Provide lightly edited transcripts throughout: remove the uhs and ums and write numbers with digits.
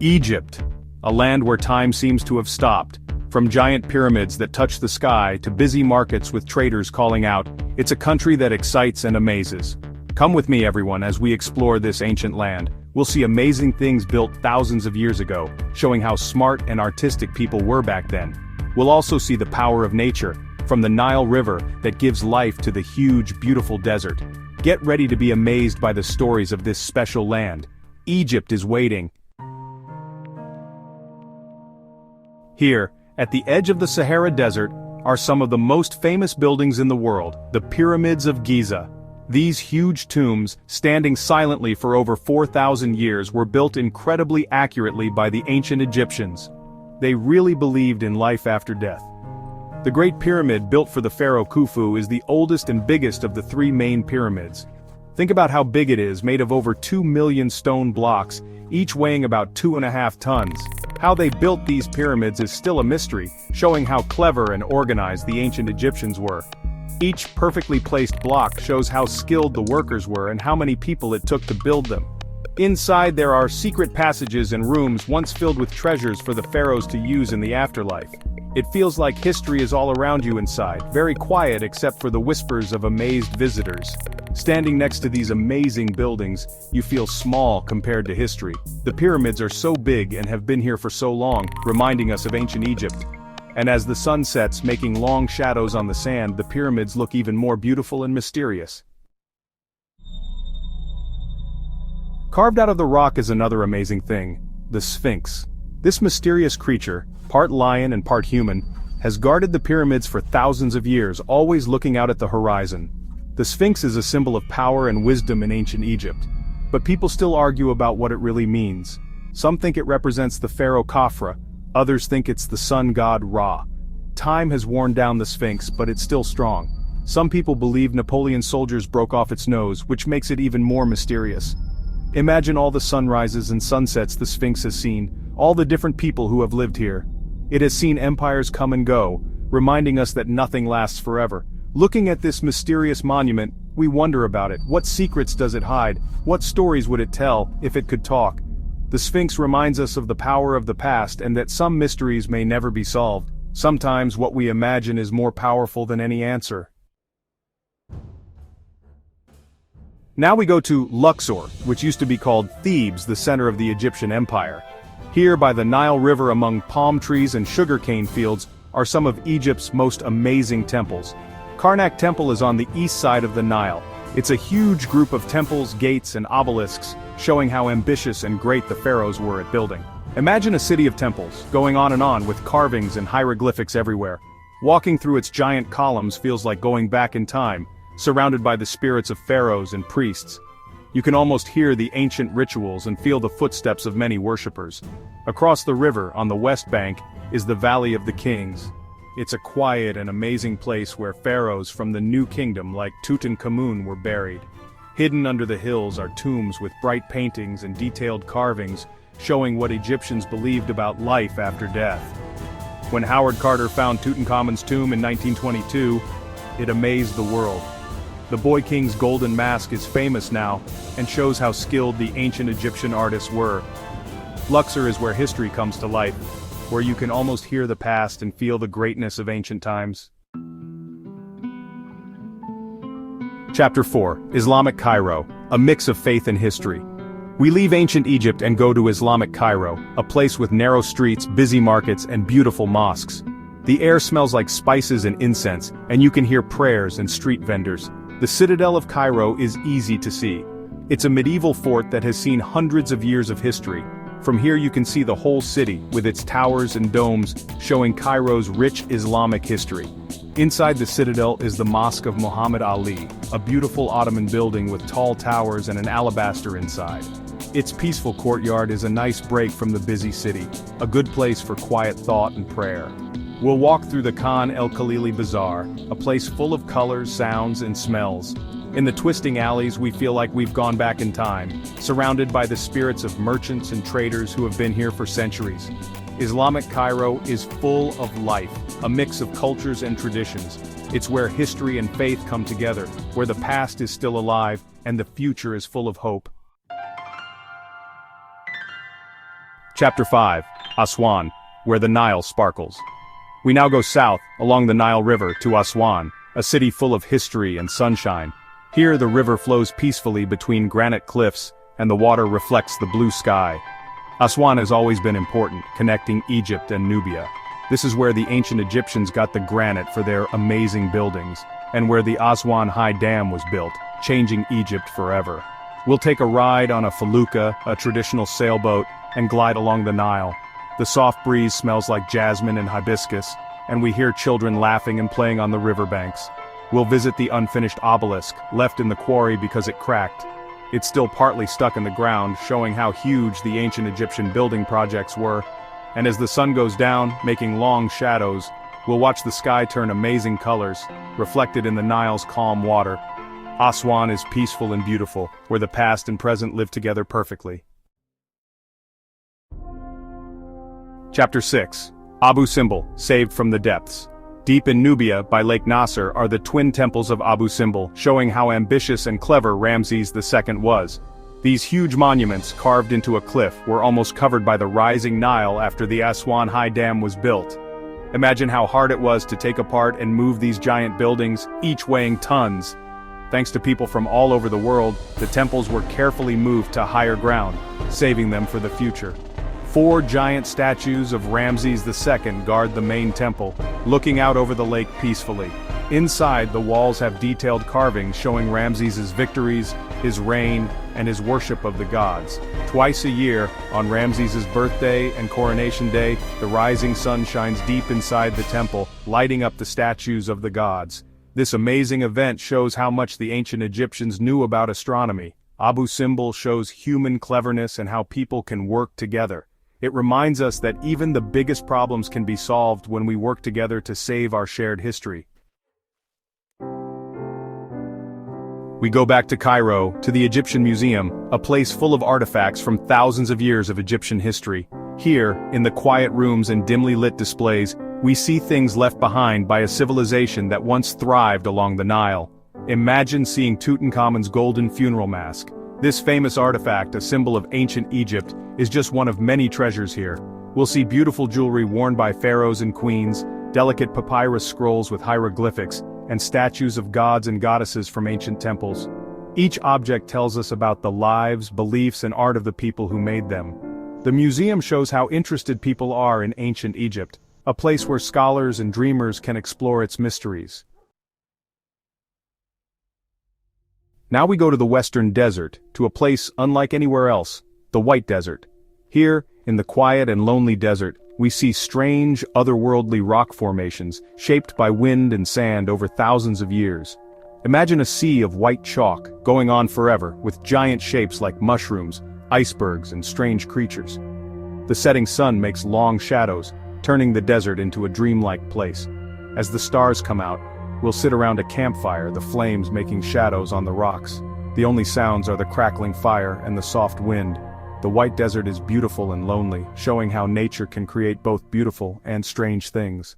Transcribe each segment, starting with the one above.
Egypt, a land where time seems to have stopped. From giant pyramids that touch the sky to busy markets with traders calling out, it's a country that excites and amazes. Come with me everyone as we explore this ancient land. We'll see amazing things built thousands of years ago, showing how smart and artistic people were back then. We'll also see the power of nature, from the Nile River that gives life to the huge, beautiful desert. Get ready to be amazed by the stories of this special land. Egypt is waiting. Here, at the edge of the Sahara Desert, are some of the most famous buildings in the world, the Pyramids of Giza. These huge tombs, standing silently for over 4,000 years, were built incredibly accurately by the ancient Egyptians. They really believed in life after death. The Great Pyramid built for the pharaoh Khufu is the oldest and biggest of the three main pyramids. Think about how big it is, made of over 2 million stone blocks, each weighing about 2.5 tons. How they built these pyramids is still a mystery, showing how clever and organized the ancient Egyptians were. Each perfectly placed block shows how skilled the workers were and how many people it took to build them. Inside there are secret passages and rooms once filled with treasures for the pharaohs to use in the afterlife. It feels like history is all around you inside, very quiet except for the whispers of amazed visitors. Standing next to these amazing buildings, you feel small compared to history. The pyramids are so big and have been here for so long, reminding us of ancient Egypt. And as the sun sets, making long shadows on the sand, the pyramids look even more beautiful and mysterious. Carved out of the rock is another amazing thing, the Sphinx. This mysterious creature, part lion and part human, has guarded the pyramids for thousands of years, always looking out at the horizon. The Sphinx is a symbol of power and wisdom in ancient Egypt, but people still argue about what it really means. Some think it represents the pharaoh Khafra, others think it's the sun god Ra. Time has worn down the Sphinx, but it's still strong. Some people believe Napoleon's soldiers broke off its nose, which makes it even more mysterious. Imagine all the sunrises and sunsets the Sphinx has seen, all the different people who have lived here. It has seen empires come and go, reminding us that nothing lasts forever. Looking at this mysterious monument, we wonder about it. What secrets does it hide? What stories would it tell, if it could talk? The Sphinx reminds us of the power of the past and that some mysteries may never be solved. Sometimes what we imagine is more powerful than any answer. Now we go to Luxor, which used to be called Thebes, the center of the Egyptian Empire. Here by the Nile River among palm trees and sugarcane fields are some of Egypt's most amazing temples. Karnak Temple is on the east side of the Nile. It's a huge group of temples, gates, and obelisks, showing how ambitious and great the pharaohs were at building. Imagine a city of temples, going on with carvings and hieroglyphics everywhere. Walking through its giant columns feels like going back in time, surrounded by the spirits of pharaohs and priests. You can almost hear the ancient rituals and feel the footsteps of many worshippers. Across the river, on the west bank, is the Valley of the Kings. It's a quiet and amazing place where pharaohs from the New Kingdom like Tutankhamun were buried. Hidden under the hills are tombs with bright paintings and detailed carvings, showing what Egyptians believed about life after death. When Howard Carter found Tutankhamun's tomb in 1922, it amazed the world. The Boy King's golden mask is famous now, and shows how skilled the ancient Egyptian artists were. Luxor is where history comes to life, where you can almost hear the past and feel the greatness of ancient times. Chapter 4, Islamic Cairo, a mix of faith and history. We leave ancient Egypt and go to Islamic Cairo, a place with narrow streets, busy markets, and beautiful mosques. The air smells like spices and incense, and you can hear prayers and street vendors. The Citadel of Cairo is easy to see. It's a medieval fort that has seen hundreds of years of history. From here you can see the whole city, with its towers and domes, showing Cairo's rich Islamic history. Inside the citadel is the Mosque of Muhammad Ali, a beautiful Ottoman building with tall towers and an alabaster inside. Its peaceful courtyard is a nice break from the busy city, a good place for quiet thought and prayer. We'll walk through the Khan el-Khalili Bazaar, a place full of colors, sounds, and smells. In the twisting alleys we feel like we've gone back in time, surrounded by the spirits of merchants and traders who have been here for centuries. Islamic Cairo is full of life, a mix of cultures and traditions. It's where history and faith come together, where the past is still alive, and the future is full of hope. Chapter 5, Aswan, where the Nile sparkles. We now go south, along the Nile River, to Aswan, a city full of history and sunshine. Here the river flows peacefully between granite cliffs, and the water reflects the blue sky. Aswan has always been important, connecting Egypt and Nubia. This is where the ancient Egyptians got the granite for their amazing buildings, and where the Aswan High Dam was built, changing Egypt forever. We'll take a ride on a felucca, a traditional sailboat, and glide along the Nile. The soft breeze smells like jasmine and hibiscus, and we hear children laughing and playing on the riverbanks. We'll visit the unfinished obelisk, left in the quarry because it cracked. It's still partly stuck in the ground, showing how huge the ancient Egyptian building projects were. And as the sun goes down, making long shadows, we'll watch the sky turn amazing colors, reflected in the Nile's calm water. Aswan is peaceful and beautiful, where the past and present live together perfectly. Chapter 6. Abu Simbel, saved from the depths. Deep in Nubia, by Lake Nasser, are the twin temples of Abu Simbel, showing how ambitious and clever Ramses II was. These huge monuments, carved into a cliff, were almost covered by the rising Nile after the Aswan High Dam was built. Imagine how hard it was to take apart and move these giant buildings, each weighing tons. Thanks to people from all over the world, the temples were carefully moved to higher ground, saving them for the future. 4 giant statues of Ramses II guard the main temple, looking out over the lake peacefully. Inside, the walls have detailed carvings showing Ramses' victories, his reign, and his worship of the gods. Twice a year, on Ramses' birthday and coronation day, the rising sun shines deep inside the temple, lighting up the statues of the gods. This amazing event shows how much the ancient Egyptians knew about astronomy. Abu Simbel shows human cleverness and how people can work together. It reminds us that even the biggest problems can be solved when we work together to save our shared history. We go back to Cairo, to the Egyptian Museum, a place full of artifacts from thousands of years of Egyptian history. Here, in the quiet rooms and dimly lit displays, we see things left behind by a civilization that once thrived along the Nile. Imagine seeing Tutankhamun's golden funeral mask. This famous artifact, a symbol of ancient Egypt, is just one of many treasures here. We'll see beautiful jewelry worn by pharaohs and queens, delicate papyrus scrolls with hieroglyphics, and statues of gods and goddesses from ancient temples. Each object tells us about the lives, beliefs, and art of the people who made them. The museum shows how interested people are in ancient Egypt, a place where scholars and dreamers can explore its mysteries. Now we go to the Western Desert, to a place unlike anywhere else, the White Desert. Here, in the quiet and lonely desert, we see strange, otherworldly rock formations, shaped by wind and sand over thousands of years. Imagine a sea of white chalk, going on forever, with giant shapes like mushrooms, icebergs, and strange creatures. The setting sun makes long shadows, turning the desert into a dreamlike place. As the stars come out, we'll sit around a campfire, the flames making shadows on the rocks. The only sounds are the crackling fire and the soft wind. The White Desert is beautiful and lonely, showing how nature can create both beautiful and strange things.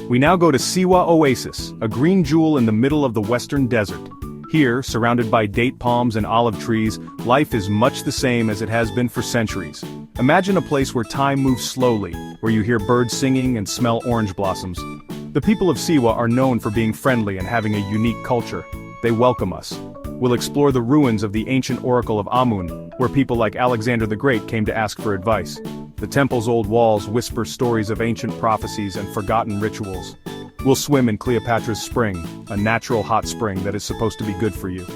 We now go to Siwa Oasis, a green jewel in the middle of the Western Desert. Here, surrounded by date palms and olive trees, life is much the same as it has been for centuries. Imagine a place where time moves slowly, where you hear birds singing and smell orange blossoms. The people of Siwa are known for being friendly and having a unique culture. They welcome us. We'll explore the ruins of the ancient oracle of Amun, where people like Alexander the Great came to ask for advice. The temple's old walls whisper stories of ancient prophecies and forgotten rituals. We'll swim in Cleopatra's Spring, a natural hot spring that is supposed to be good for you.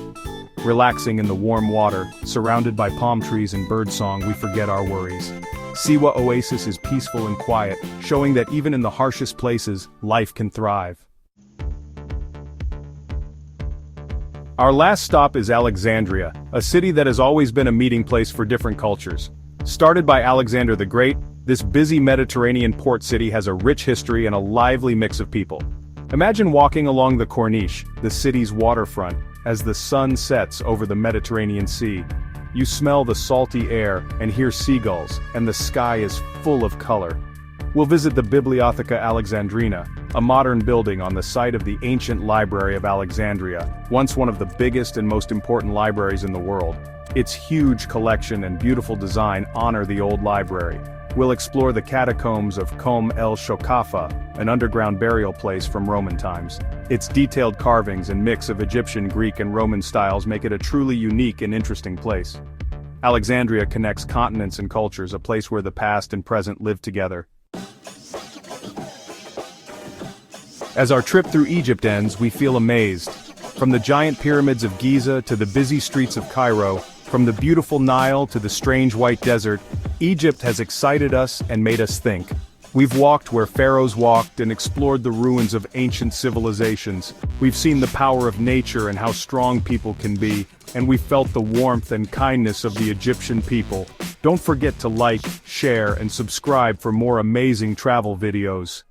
Relaxing in the warm water, surrounded by palm trees and birdsong, we forget our worries. Siwa Oasis is peaceful and quiet, showing that even in the harshest places, life can thrive. Our last stop is Alexandria, a city that has always been a meeting place for different cultures. Started by Alexander the Great, this busy Mediterranean port city has a rich history and a lively mix of people. Imagine walking along the Corniche, the city's waterfront, as the sun sets over the Mediterranean Sea. You smell the salty air and hear seagulls, and the sky is full of color. We'll visit the Bibliotheca Alexandrina, a modern building on the site of the ancient Library of Alexandria, once one of the biggest and most important libraries in the world. Its huge collection and beautiful design honor the old library. We'll explore the catacombs of Kom el Shokafa, an underground burial place from Roman times. Its detailed carvings and mix of Egyptian, Greek and Roman styles make it a truly unique and interesting place. Alexandria connects continents and cultures, a place where the past and present live together. As our trip through Egypt ends, we feel amazed. From the giant pyramids of Giza to the busy streets of Cairo, from the beautiful Nile to the strange white desert, Egypt has excited us and made us think. We've walked where pharaohs walked and explored the ruins of ancient civilizations. We've seen the power of nature and how strong people can be, and we felt the warmth and kindness of the Egyptian people. Don't forget to like, share, and subscribe for more amazing travel videos.